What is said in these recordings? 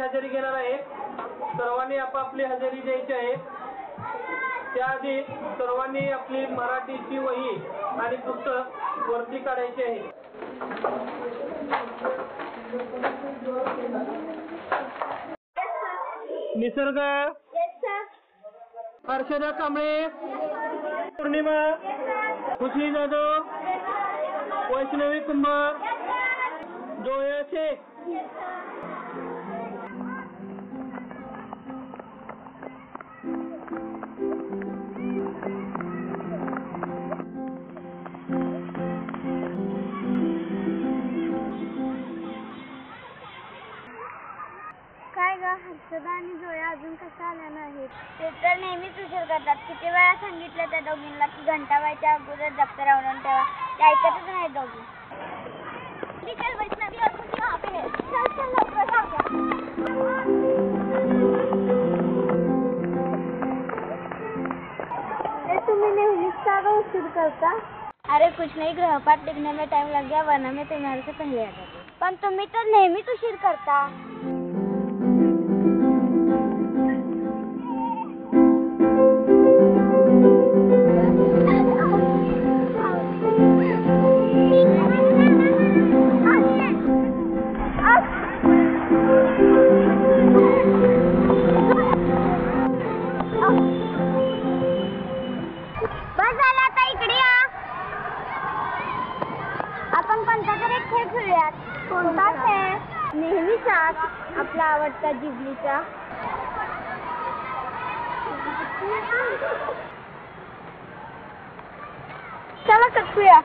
हजेरी घेणार आहे. सर्वांनी आपापली हजेरी द्यायची आहे. त्याआधी सर्वांनी आपली मराठीची वही आणि पुस्तक वरती काढायची आहे. निसर्ग, हर्षदा कांबळे, पौर्णिमा, खुशी जाधव, वैष्णवी कुंभार, जोया शेख. काय ग, हर्षदा आणि जोया अजून कशा आल्या नाहीत? ते तर नेहमीच उशीर करतात. किती वेळा सांगितलं त्या दोघींना की घंटा व्हायच्या अगोदर दप्तर आणून ठेवा. ते ऐकतच नाही दोघी. चल वैष्णवी, और खुशी वहाँ पे है. चल चल लवकर तुम्ही नेहमीच का उशीर करता? अरे कुछ नहीं, गृहपाठ लिखने में टाइम लग गया, वरना मैं तुम्हारे से पहले आ जाती. पण तुम्ही तर नेहमीच उशीर करता. कोणता खेळ? नेहमीचाच आपला आवडता जिबलीचा. चला करूया.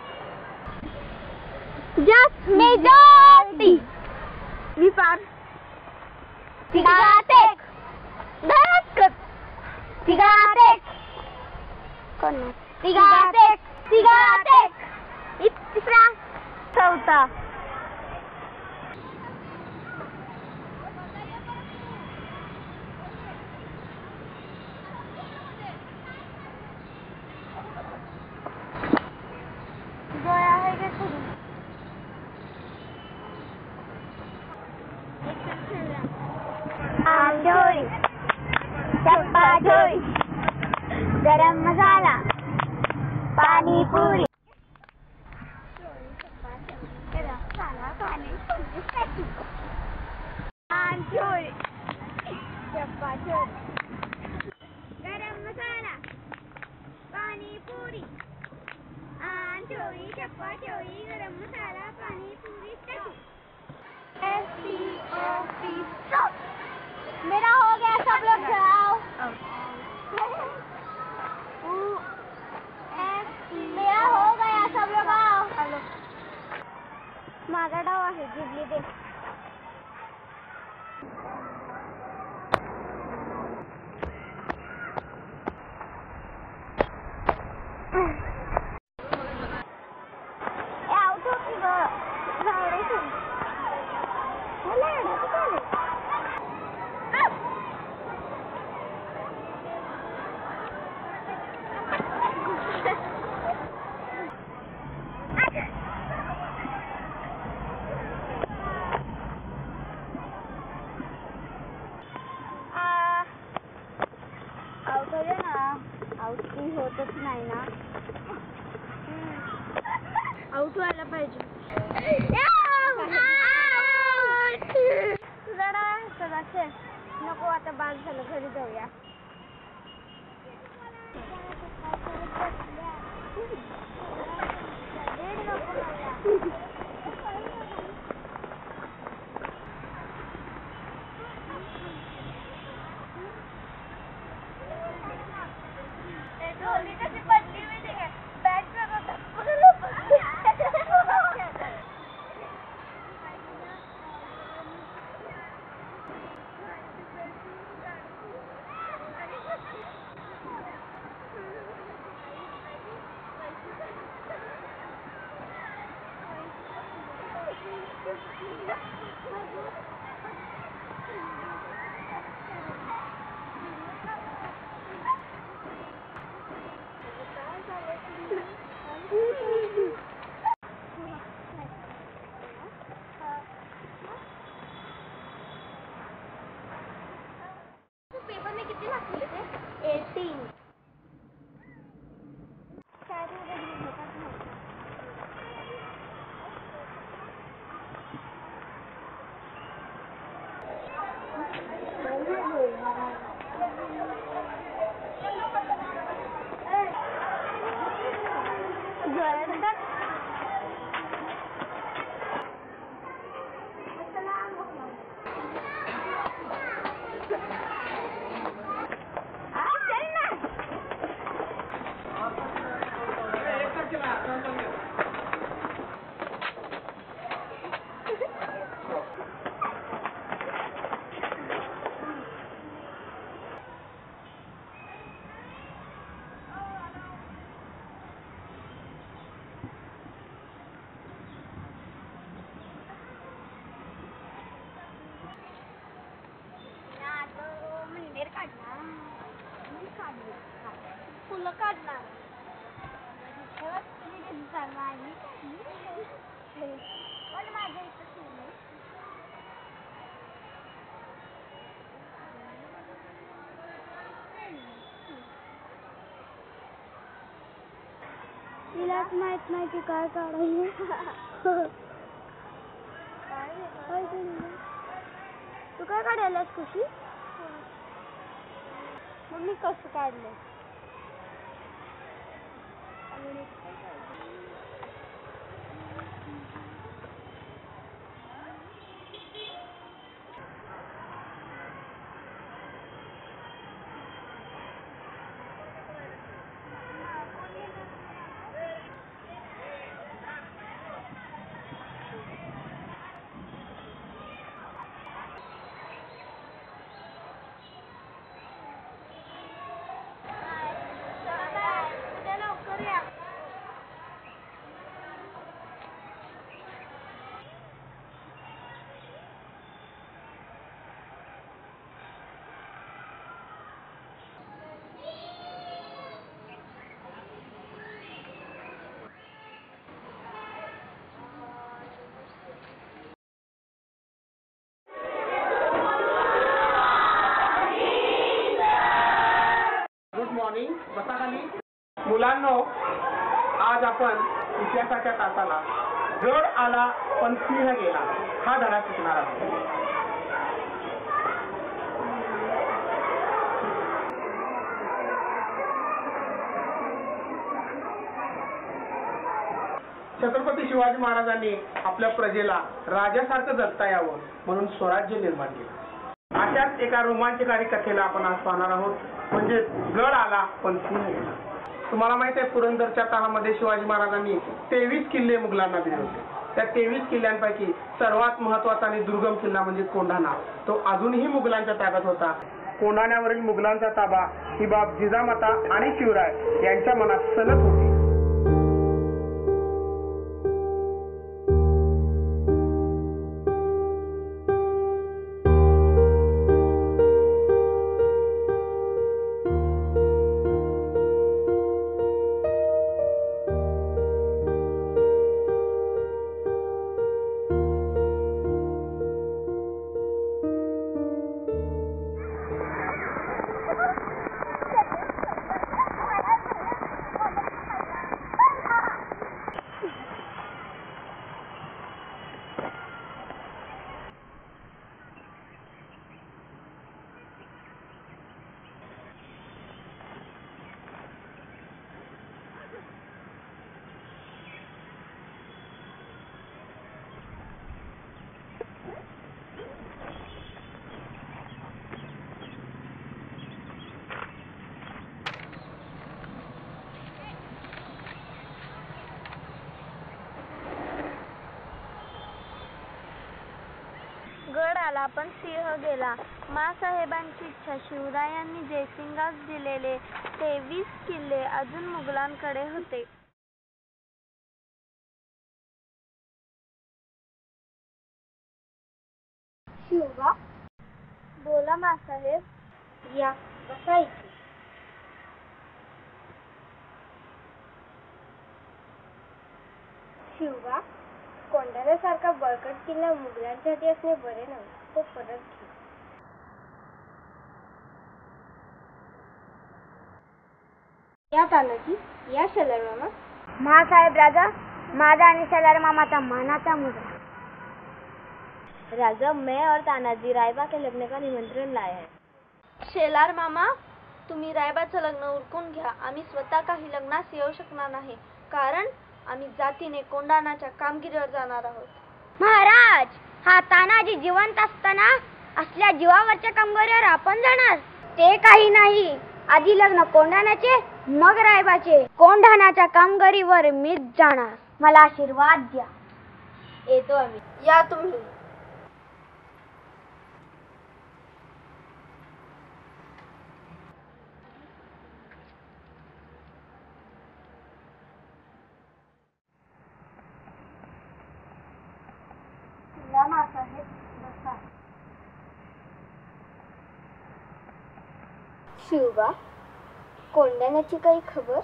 Just majority. विपार तिघातेक धरत तिघातेक कोण तिघातेक तिघातेक तिसरा चौथा. जोया है क्या सुरू? आमचोरी, चप्पा चोरी, गरम मसाला, पानी पूरी. आमचोरी, चप्पा चोरी, गरम मसाला, पानी पूरी. चोरी चप्पा चोरी, गरम मसाला, पानी पूरी. मेरा हो गया, सब लोग जाओ. मेरा हो गया, सब लोग आओ. माझा डाव आहे, जिबली दे. आउट होतच नाही ना. आउट व्हायला पाहिजे. नको, आता बाद झालं, घरी जाऊया. फुलं काढणार तिलाच माहित नाही की काय काढायला. तू काय काढायलास खुशी? मग मी कसं काढलं? बसा खाली. मुलांनो, आज आपण इतिहासाच्या तासाला गड आला पण सिंह गेला हा धडा शिकणार आहोत. छत्रपती शिवाजी महाराजांनी आपल्या प्रजेला राजासारखं जगता यावं म्हणून स्वराज्य निर्माण केलं. अशाच एका रोमांचकारी कथेला आपण आज पाहणार आहोत, म्हणजे गड आला पण सिंह गेला. तुम्हाला माहित आहे, पुरंदरच्या तहामध्ये शिवाजी महाराजांनी 23 किल्ले मुघलांना दिले होते. त्या 23 किल्ल्यांपैकी सर्वात महत्वाचा आणि दुर्गम किल्ला म्हणजे कोंढाणा. तो अजूनही मुघलांच्या ताब्यात होता. कोंढाण्यावरील मुघलांचा ताबा ही बाब जिजामाता आणि शिवराय यांच्या मनात सलत होती. गड आला पण सिंह गेला. माँसाहेबांची इच्छा, शिवरायांनी जयसिंगास दिलेले 23 किल्ले अजून मुघलांकडे होते. शिवबा, बोला माँसाहेब. या बसा इथे. शिवबा, कोंढाण्यासारखा बळकट किल्ला मुघलांसाठी असणे बरे नाही. तो परत घे. या तानाजी, या शलर मामा. महासाहेब राजा, माझा आणि शलर मामाचा मानाचा मुद्रा. राजा, मैं और तानाजी रायबा के लगने का निमंत्रण लाए हैं. शेलार मामा, तुम्ही रायबाचं लग्न उरकून घ्या. आम्ही स्वतः काही लग्नास येऊ शकणार नाही, कारण आम्ही जातीने कोंढाणाच्या कामगिरीवर जाणार आहोत. महाराज, हा तानाजी जिवंत असताना असल्या जीवावरच्या कामगिरीवर आपण जाणार? ते काही नाही. आधी लग्न कोंढाण्याचे, मग रायबाचे. कोंढाण्याच्या कामगिरीवर मीच जाणार. मला आशीर्वाद द्या. येतो आम्ही. या तुम्ही. शिवबा, कोंढाण्याची काही खबर?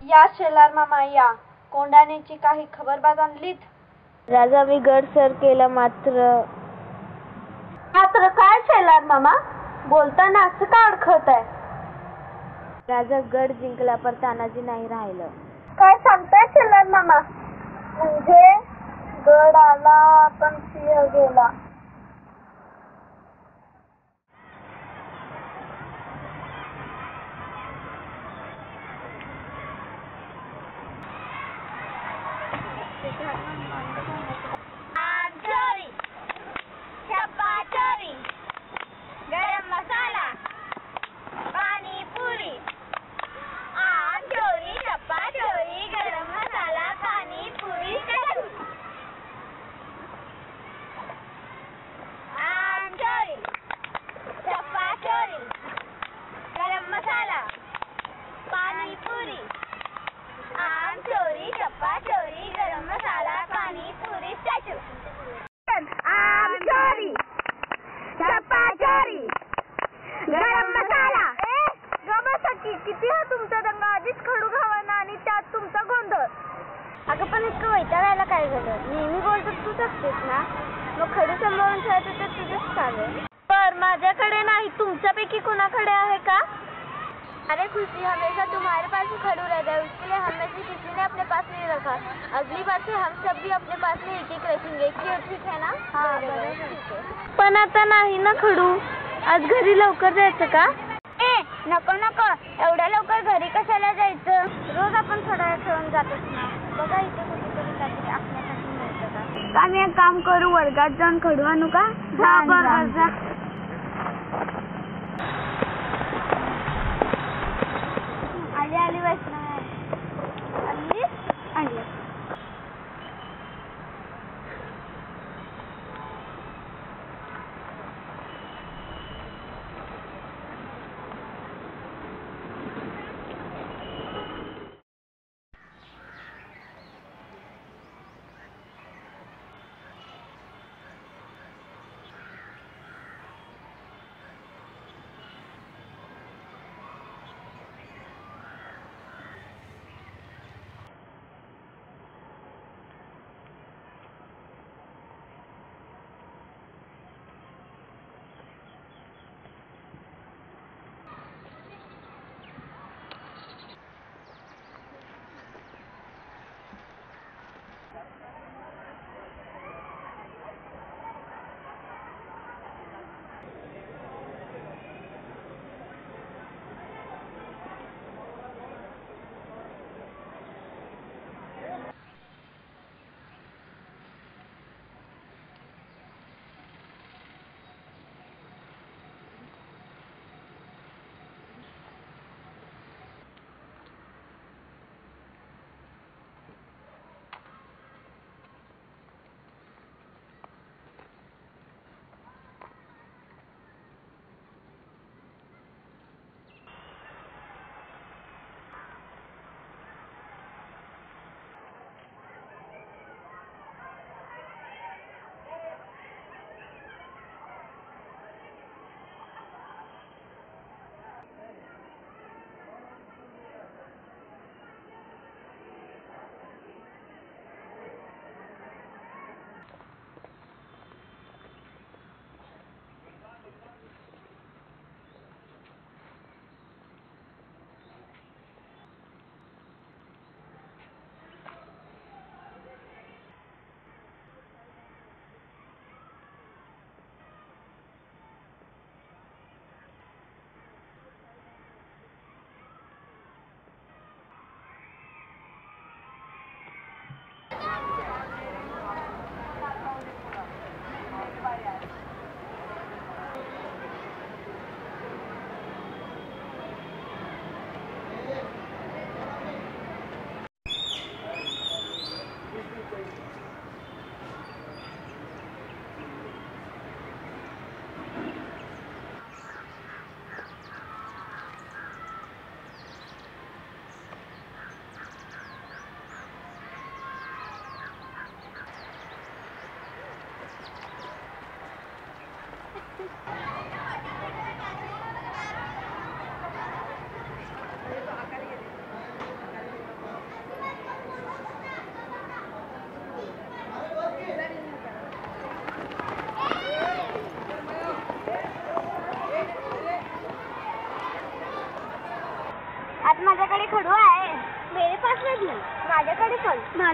या शेलार मामा या. कोंढाण्याची काही खबरबाज आणलीत? राजा, मी गड सर केला, मात्र काय शेलार मामा, बोलताना असं का अडखळत आहे? राजा गड जिंकला, पण तानाजी नाही राहिलं. काय सांगताय शेलार मामा? म्हणजे गड आला पण सिंह गेला. गरम मसाला, पाणीपुरी, आम चोरी, चप्पा चोरी, गरम मसाला, पाणीपुरी, कचोरी. आम चोरी, चप्पा चोरी, गरम मसाला, पाणीपुरी, आम चोरी, चप्पा चोरी, गरम मसाला, पाणीपुरी, कचोरी. आम चोरी, चप्पा चोरी, गरम मसाला. किती हा तुमचा दंगा? आधीच खडू घावाना आणि त्यात तुमचा गोंधळ. अगं पण इतकं वैतागायला काय झालं? नेहमी बोलतो तूच असतेस ना, मग खडू सांभाळून ठेवायचं तर तुझंच चालेल. पर माझ्याकडे नाही, तुमच्यापैकी कोणाकडे आहे का? अरे खुशी, हमेशा तुम्हारे पास ही खड़ू रहता है, उसके लिए हमें से किसी ने अपने पास नहीं रखा. अगली बार से हम सब भी अपने पास में एक एक रखेंगे. क्यों, ठीक है ना? हाँ, ठीक है. पण आता नाही ना खडू. आज घरी लवकर जायचं का? नको नको, एवढ्या लवकर घरी कशाला जायचं? रोज आपण थोडा वेळ खेळून जातोच ना. बघा इथे कुठेतरी काहीतरी आपल्यासाठी मिळतं का? आम्ही एक काम करू, वर्गात जाऊन खडू आणू का? हा, बरं जा. आली वैष्णव आली आणली.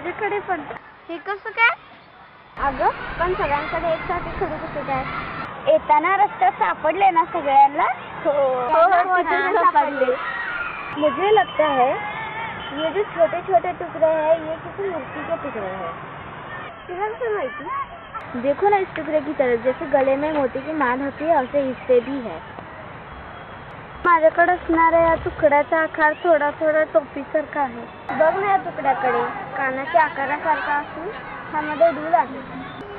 माझ्याकडे पण. हे कसं काय? अगं पण सगळ्यांकडे एकसारखे खडू कसं काय? येताना रस्त्यात सापडले ना सगळ्यांना? सापडले. मुझे लगता है ये जो छोटे छोटे टुकड़े हैं ये किसी मूर्ति के टुकड़े हैं. तुला कसं माहिती? देखो ना इस टुकड़े की तरफ, जैसे गले में मोती की मान होती है वैसे इससे भी है. माझ्याकडे असणाऱ्या या तुकड्याचा आकार थोडा थोडा टोपीसारखा आहे. बघ ना या तुकड्याकडे, कानाच्या आकारासारखा असून ह्यामध्ये डूल आहे.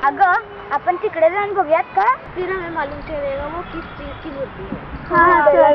अगं आपण तिकडे जाऊन बघूयात का? फिर हमें मालूम चलेगा वो किस चीज की मूर्ति है. हाँ चला.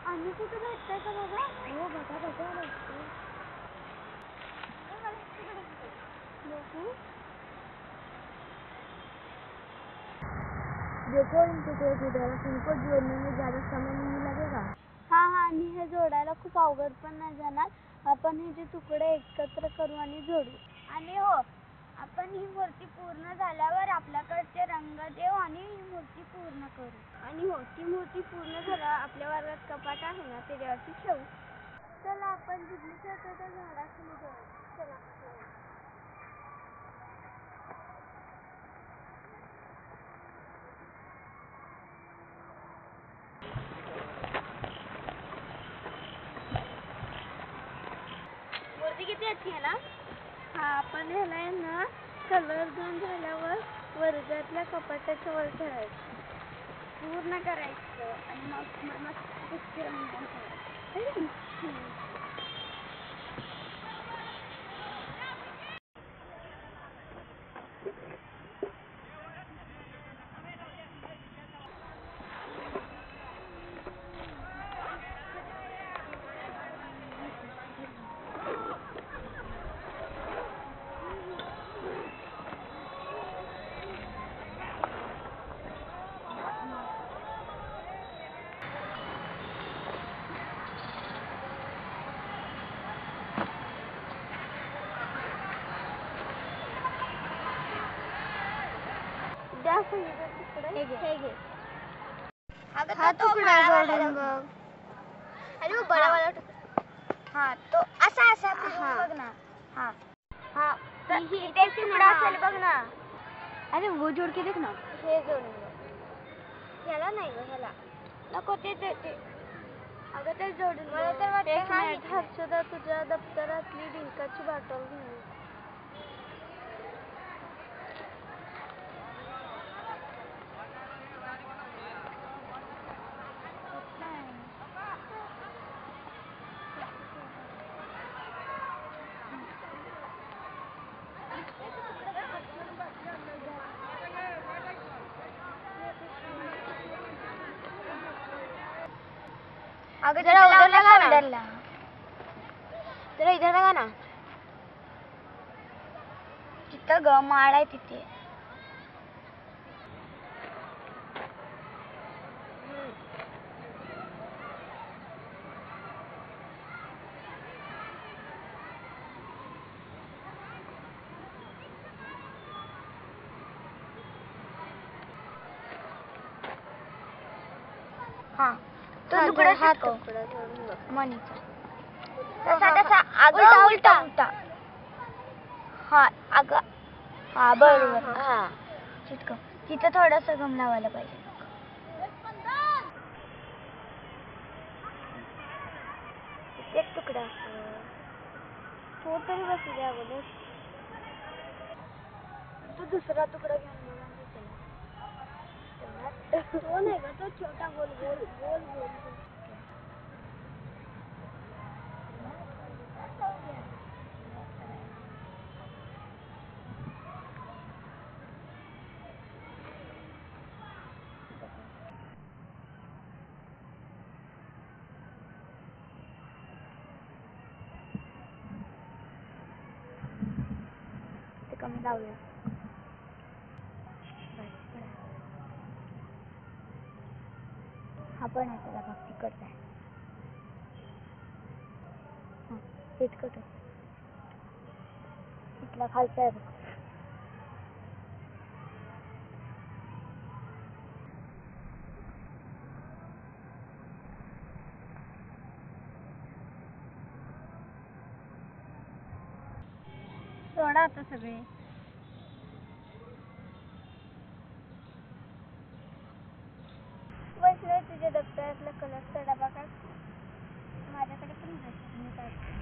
आणि कुठे भेटतंय का बघा? हो बघा देखो इन टुकड़ों की तरफ, इनको जोड़ने में ज्यादा समय नहीं लगेगा. हा आणि हे जोडायला खूप अवघड पण नाही जाणार. आपण हे जे तुकडे एकत्र करू आणि जोडू. आणि हो आपण ही मूर्ती पूर्ण झाल्यावर आपल्याकडचे रंग देऊ आणि ही मूर्ती पूर्ण करू. आणि हो ती मूर्ती पूर्ण झाल्यावर आपल्या वर्गात कपाट आहे ना त्याच्यावरती ठेवू. चला आपण जिथली ठेवतो त्या झाडाखाली जाऊ. चला. मूर्ती किती अच्छी आहे ना? हा आपण ह्याला आहे ना कलर देऊन झाल्यावर वर्गातल्या कपाटाच्या वर ठेवायचं. पूर्ण करायचं आणि मग मस्त रंगवून ठेवायचं. हे घे. हा तुकडा जोडून बघ. अरे वो बड़ा वाला तुकडा. हाँ तो असा असा बघ ना. हाँ हाँ इथे एक तुकडा असेल बघ ना. अरे वो जोड के देख ना. हे जोडून बघ. ह्याला नाही ग ह्याला नको ते अगं ते जोडून. मला तर वाटतं हर्षदा तुझ्या दप्तरातली डिंकाची बॉटल घेऊन. अगं जरा उधर लगा. जरा इधर लगा ना. तिथं ग माळ आहे तिथे. हाँ तो तुकडा मनीचा तसा तसा अगं उलटा. हा अगं हा बरोबर. हा चिटकव. तिथं थोडंसं गम लावायला पाहिजे. एक तुकडा तरी बसू द्या अगोदर. तू दुसरा तुकडा घेऊन बघ. तो नाही का तो छोटा गोल गोल गोल गोल. कमी लावूया. हा पण आहे त्याला भाग तिकडचा आहे. तितकट आहे. इथला खालचा आहे बघ. सोडा आता सगळे. वैष्णवी तुझ्या दप्तरातला कलरचा डबा काढ. माझ्याकडे पण आहे. मी काढते.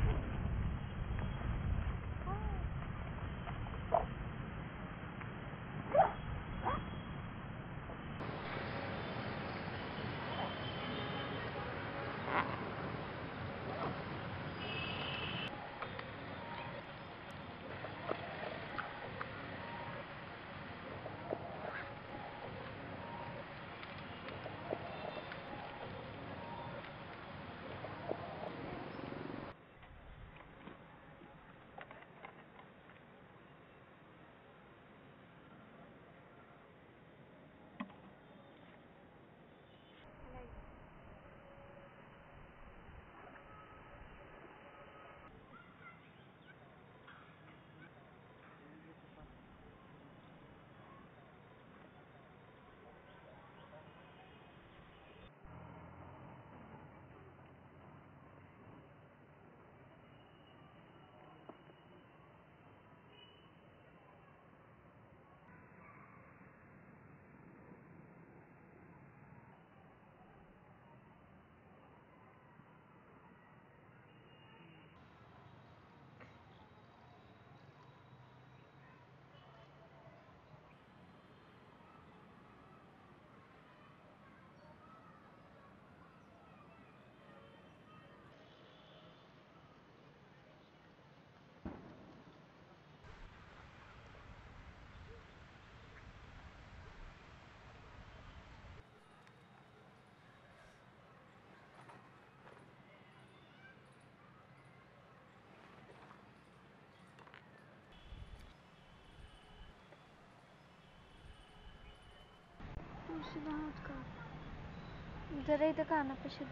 जरा इथं कानापाशी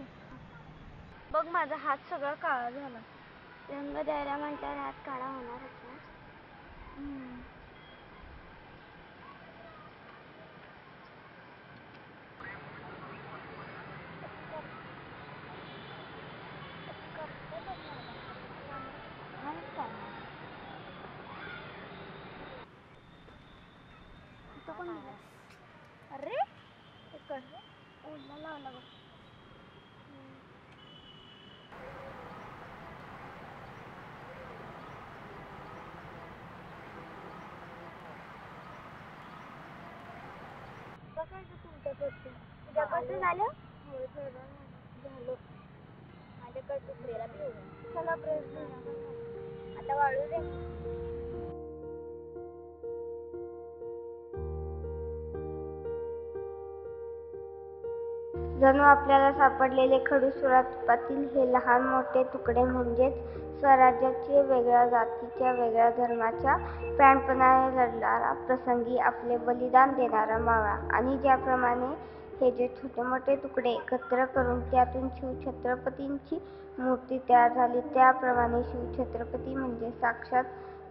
बघ. माझा हात सगळा काळा झाला. रंग द्यायला म्हटल्यावर हात काळा होणारच ना. अरे ओढला लावला बघ. तुझ्याकडचं झालं? हो झालं. माझ्याकडचं प्रेला बी होईल. चला प्रेस आता वाळू दे. जणू आपल्याला सापडलेले खडूस्वरातील हे लहान मोठे तुकडे म्हणजेच स्वराज्याचे वेगळ्या जातीच्या वेगळ्या धर्माच्या प्राणपणाने लढणारा, प्रसंगी आपले बलिदान देणारा मावळा. आणि ज्याप्रमाणे हे जे छोटे मोठे तुकडे एकत्र करून त्यातून शिवछत्रपतींची मूर्ती तयार झाली, त्याप्रमाणे शिवछत्रपती म्हणजे साक्षात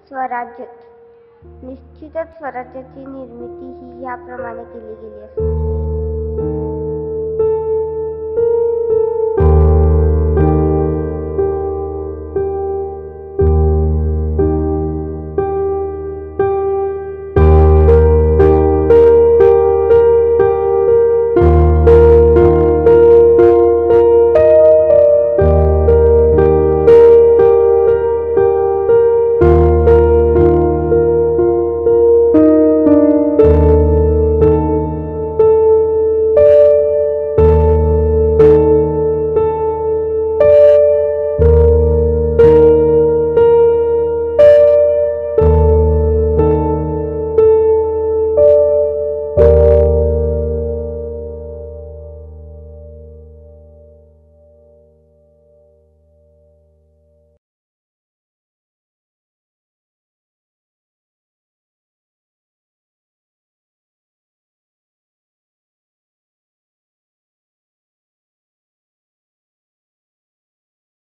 स्वराज्यच. निश्चितच स्वराज्याची निर्मिती ही याप्रमाणे केली गेली असणार.